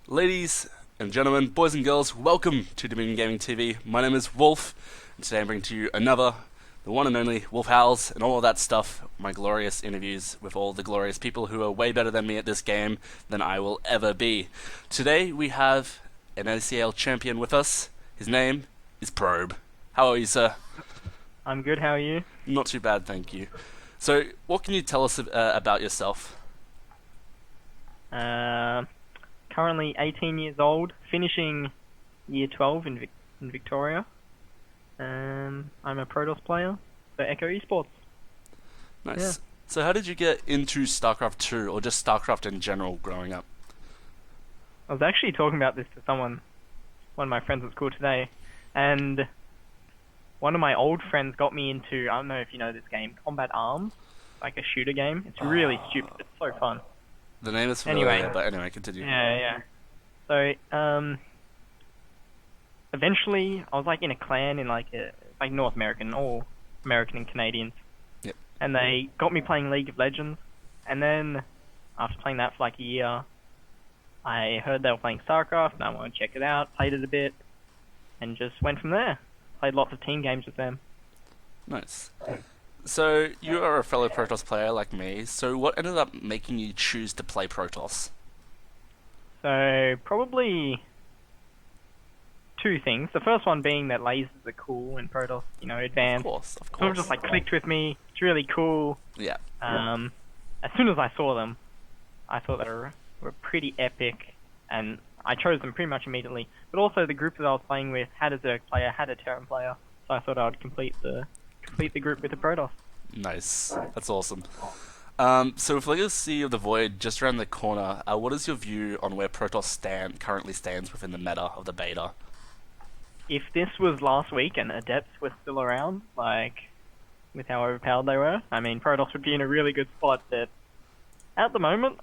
Ladies and gentlemen, boys and girls, welcome to Dominion Gaming TV. My name is WoLF, and today I'm bringing to you another, the one and only WoLF Howls, and all of that stuff, my glorious interviews with all the glorious people who are way better than me at this game than I will ever be. Today we have an ACL champion with us. His name is Probe. How are you, sir? I'm good, how are you? Not too bad, thank you. So, what can you tell us about yourself? Uh, Currently 18 years old, finishing year 12 in Victoria. I'm a Protoss player for Echo Esports. Nice. Yeah. So, how did you get into StarCraft 2, or just StarCraft in general growing up? I was actually talking about this to one of my friends at school today, and one of my old friends got me into, I don't know if you know this game, Combat Arms, like a shooter game. It's really stupid, it's so fun. The name is familiar, Anyway. but anyway, continue. Yeah. So, eventually, I was like in a clan in like North American, all American and Canadians. Yep. And they got me playing League of Legends. And then, after playing that for like a year, I heard they were playing StarCraft, and I wanted to check it out, played it a bit, and just went from there. Played lots of team games with them. Nice. So, you are a fellow Protoss player like me, so what ended up making you choose to play Protoss? So, probably two things. The first one being that lasers are cool and Protoss, Of advanced. course, of Sort of course. just like clicked with me. It's really cool. Yeah. As soon as I saw them, I thought they were pretty epic, and I chose them pretty much immediately. But also the group that I was playing with had a Zerg player, had a Terran player, so I thought I would complete the group with the Protoss. Nice. That's awesome. So with Legacy of the Void just around the corner, what is your view on where Protoss currently stands within the meta of the beta? If this was last week and Adepts were still around, like with how overpowered they were, I mean Protoss would be in a really good spot. But at the moment,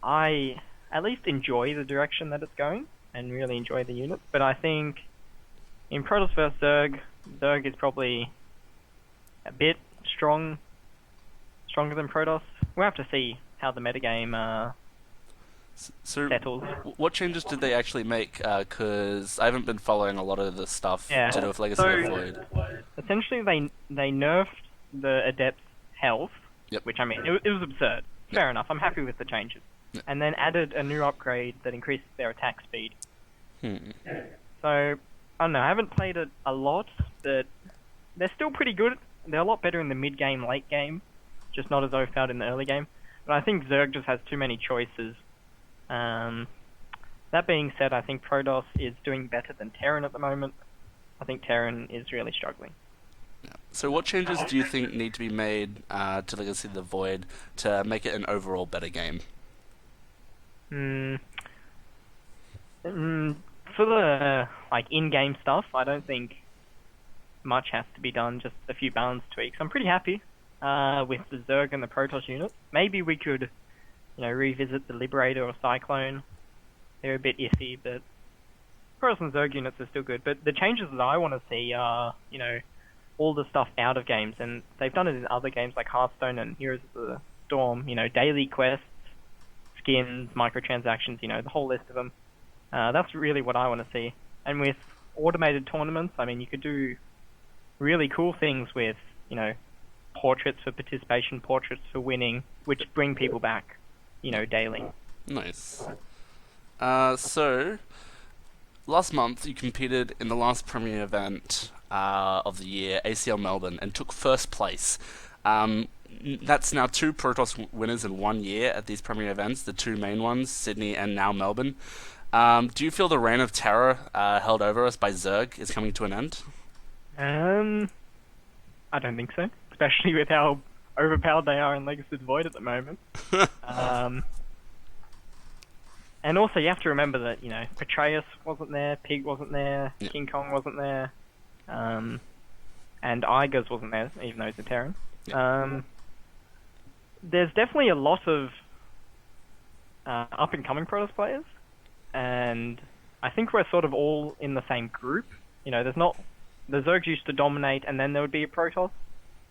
I at least enjoy the direction that it's going and really enjoy the units. But I think in Protoss vs Zerg, Zerg is probably a bit stronger than Protoss. We'll have to see how the metagame So, settles. what changes did they actually make? Because I haven't been following a lot of the stuff Yeah. to do with Legacy of the Void. Essentially, they nerfed the Adepts' health, Yep. which I mean, it was absurd. Fair enough, I'm happy with the changes. Yeah. And then added a new upgrade that increases their attack speed. Hmm. So, I don't know, I haven't played it a lot, but they're still pretty good. They're a lot better in the mid-game, late game, just not as overpowered in the early game. But I think Zerg just has too many choices. That being said, I think Protoss is doing better than Terran at the moment. I think Terran is really struggling. So what changes do you think need to be made to Legacy of the Void to make it an overall better game? For the in-game stuff, I don't think much has to be done. Just a few balance tweaks. I'm pretty happy with the Zerg and the Protoss unit. Maybe we could, revisit the Liberator or Cyclone. They're a bit iffy, but Protoss and Zerg units are still good. But the changes that I want to see are, all the stuff out of games, and they've done it in other games like Hearthstone and Heroes of the Storm. Daily quests, skins, microtransactions. The whole list of them. That's really what I want to see. And with automated tournaments, I mean, you could do really cool things with, portraits for participation, portraits for winning, which bring people back, daily. Nice. So, last month you competed in the last premier event of the year, ACL Melbourne, and took first place. That's now two Protoss winners in 1 year at these premier events, the two main ones, Sydney and now Melbourne. Do you feel the reign of terror held over us by Zerg is coming to an end? I don't think so, especially with how overpowered they are in Legacy of the Void at the moment. And also, you have to remember that, Patreus wasn't there, Pig wasn't there, Yeah. King Kong wasn't there, and Igers wasn't there, even though he's a Terran. Yeah. There's definitely a lot of up-and-coming Protoss players, and I think we're sort of all in the same group. There's not... The Zergs used to dominate, and then there would be a Protoss,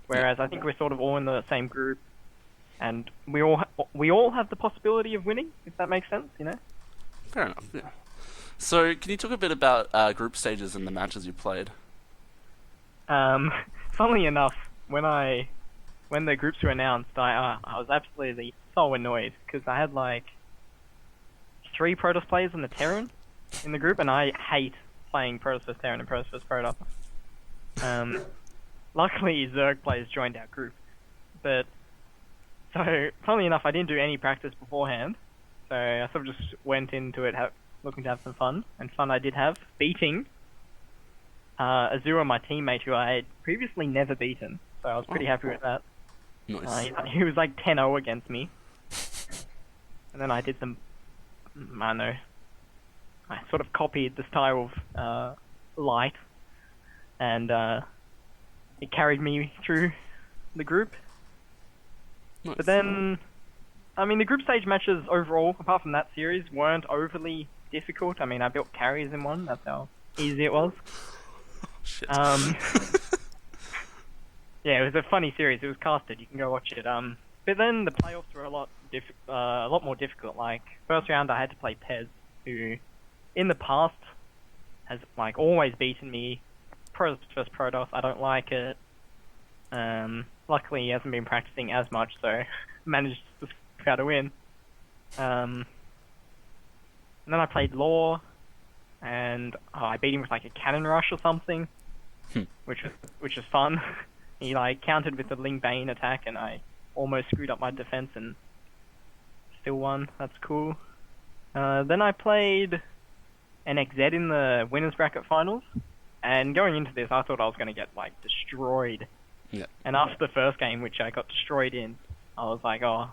whereas I think we're sort of all in the same group, and we all have the possibility of winning, if that makes sense. Fair enough. Yeah. So, can you talk a bit about group stages and the matches you played? Um, funnily enough, when the groups were announced, I was absolutely so annoyed because I had like three Protoss players in the Terran in the group, and I hate playing Protoss vs Terran and Protoss vs Protoss. Um, luckily Zerg players joined our group, but so funnily enough, I didn't do any practice beforehand, so I sort of just went into it looking to have some fun, and fun I did have, beating Azura, my teammate, who I had previously never beaten, so I was pretty happy with that. Nice. He was like 10-0 against me, and then I did some, I don't know, I sort of copied the style of Light, and it carried me through the group. Nice. But then, I mean, the group stage matches overall, apart from that series, weren't overly difficult. I mean, I built carries in one, that's how easy it was. Shit. Yeah, it was a funny series. It was casted. You can go watch it. But then the playoffs were a lot more difficult. Like first round, I had to play Pez, who, in the past, has like always beaten me. Protoss vs Protoss. I don't like it. Luckily, he hasn't been practicing as much, so managed to squeak out a win. And then I played Law, and I beat him with like a cannon rush or something, which was fun. He like countered with the Ling Bane attack, and I almost screwed up my defense and still won. That's cool. Then I played an XZ in the winners bracket finals, and going into this, I thought I was going to get like destroyed. Yeah. And after the first game, which I got destroyed in, I was like, oh,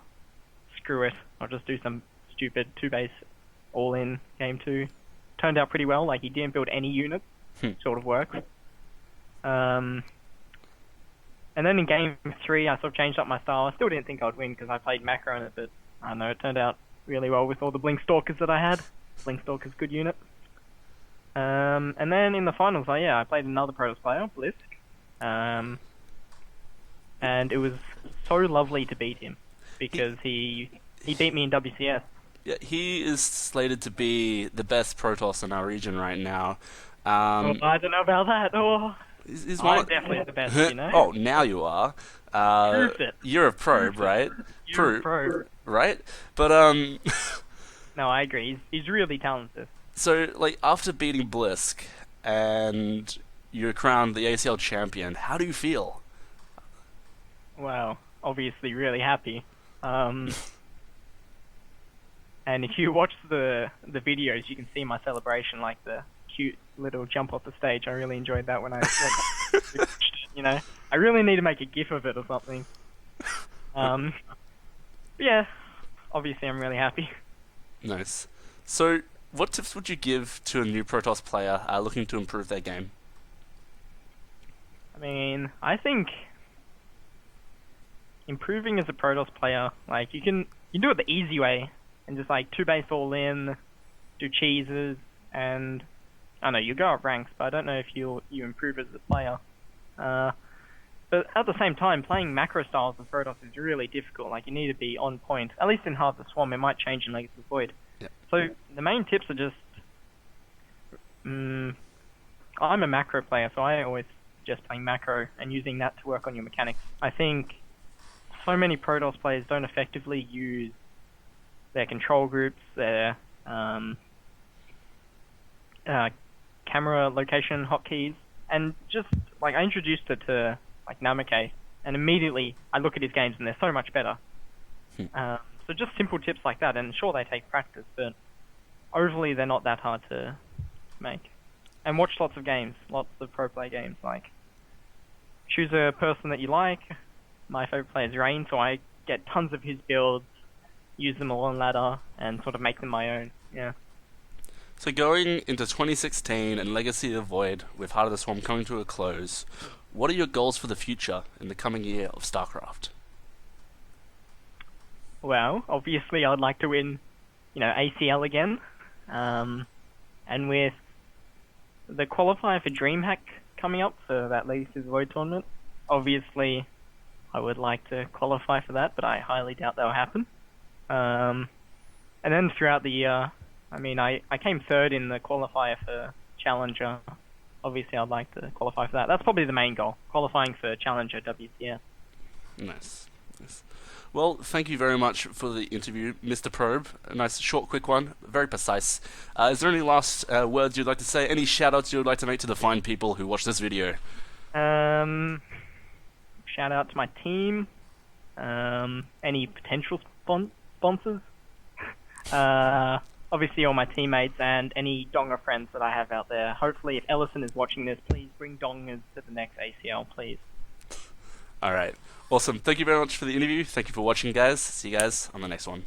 screw it. I'll just do some stupid 2-base all-in game 2. Turned out pretty well. Like he didn't build any units. Sort of worked. And then in game 3, I sort of changed up my style. I still didn't think I'd win because I played macro in it, but I don't know, it turned out really well with all the Blink Stalkers that I had. Blink Stalker's good unit. And then in the finals, I played another Protoss player, Blisk. And it was so lovely to beat him because he beat me in WCS. Yeah, he is slated to be the best Protoss in our region right now. I don't know about that. He's I'm definitely the best, you know? Oh, now you are. Prove it. You're a probe, right? You're a pro. Right? But, No, I agree. He's really talented. so, like, after beating Blisk and you're crowned the ACL champion, how do you feel? Well, obviously really happy. And if you watch the videos, you can see my celebration, like the cute little jump off the stage. I really enjoyed that when I you know. I really need to make a gif of it or something. Yeah, obviously I'm really happy. Nice. So, what tips would you give to a new Protoss player looking to improve their game? I mean, I think improving as a Protoss player, like you can do it the easy way and just like 2-base all in, do cheeses, and I know you go up ranks, but I don't know if you improve as a player. But at the same time, playing macro styles of Protoss is really difficult. Like you need to be on point. At least in Heart of the Swarm, it might change in Legacy of the Void. Yeah. So the main tips are just, I'm a macro player, so I always just playing macro and using that to work on your mechanics. I think so many Protoss players don't effectively use their control groups, their camera location hotkeys, and just like I introduced it to like Namake, and immediately I look at his games and they're so much better. So just simple tips like that, and sure they take practice, but overly they're not that hard to make. And watch lots of games, lots of pro play games. Like choose a person that you like. My favorite player is Rain, so I get tons of his builds, use them all on ladder, and sort of make them my own. Yeah. So going into 2016 and Legacy of the Void, with Heart of the Swarm coming to a close, what are your goals for the future in the coming year of StarCraft? Well, obviously I'd like to win, ACL again. And with the qualifier for DreamHack coming up for that Legacy of the Void tournament, obviously I would like to qualify for that, but I highly doubt that will happen. And then throughout the year, I mean, I came third in the qualifier for Challenger. Obviously, I'd like to qualify for that. That's probably the main goal, qualifying for Challenger WCS. Nice. Nice. Well, thank you very much for the interview, Mr. Probe. A nice, short, quick one, very precise. Is there any last words you'd like to say? Any shout-outs you'd like to make to the fine people who watch this video? Shout out to my team. Any potential sponsors? Obviously all my teammates and any Donga friends that I have out there. Hopefully, if Ellison is watching this, please bring Dongas to the next ACL, please. All right. Awesome. Thank you very much for the interview. Thank you for watching, guys. See you guys on the next one.